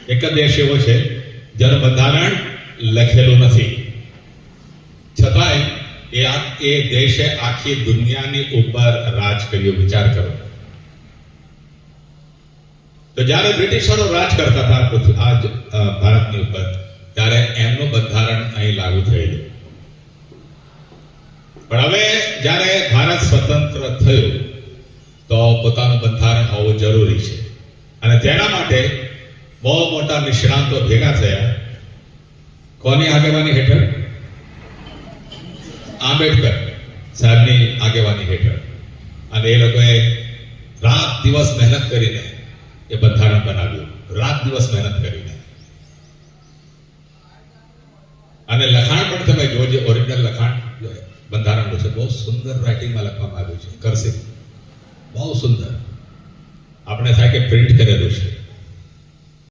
એક જ દેશ એવો છે જેનું બંધારણ લખેલું નથી, છતાંય એ દેશે આખી દુનિયાની ઉપર રાજ કર્યું. વિચાર કરો. તો જ્યારે બ્રિટિશરો રાજ કરતા હતા ભારતની ઉપર, ત્યારે એમનું બંધારણ અહીં લાગુ થયેલું. પણ હવે જ્યારે ભારત સ્વતંત્ર થયું તો પોતાનું બંધારણ હોવું જરૂરી છે, અને તેના માટે બહુ મોટા નિષ્ણાંતો ભેગા થયા. કોની આગેવાની હેઠળ? આંબેડકર સાહેબની આગેવાની હેઠળ. અને એ લોકોએ રાત દિવસ મહેનત કરીને એ બંધારણ બનાવ્યું. રાત દિવસ મહેનત કરીને. અને લખાણ પણ તમે જોજો, ઓરિજિનલ લખાણ બંધારણનું છે. બહુ સુંદર રાઇટિંગમાં લખવામાં આવ્યું છે, કરસિવ. બહુ સુંદર. આપણે થાય કે પ્રિન્ટ કરેલું છે.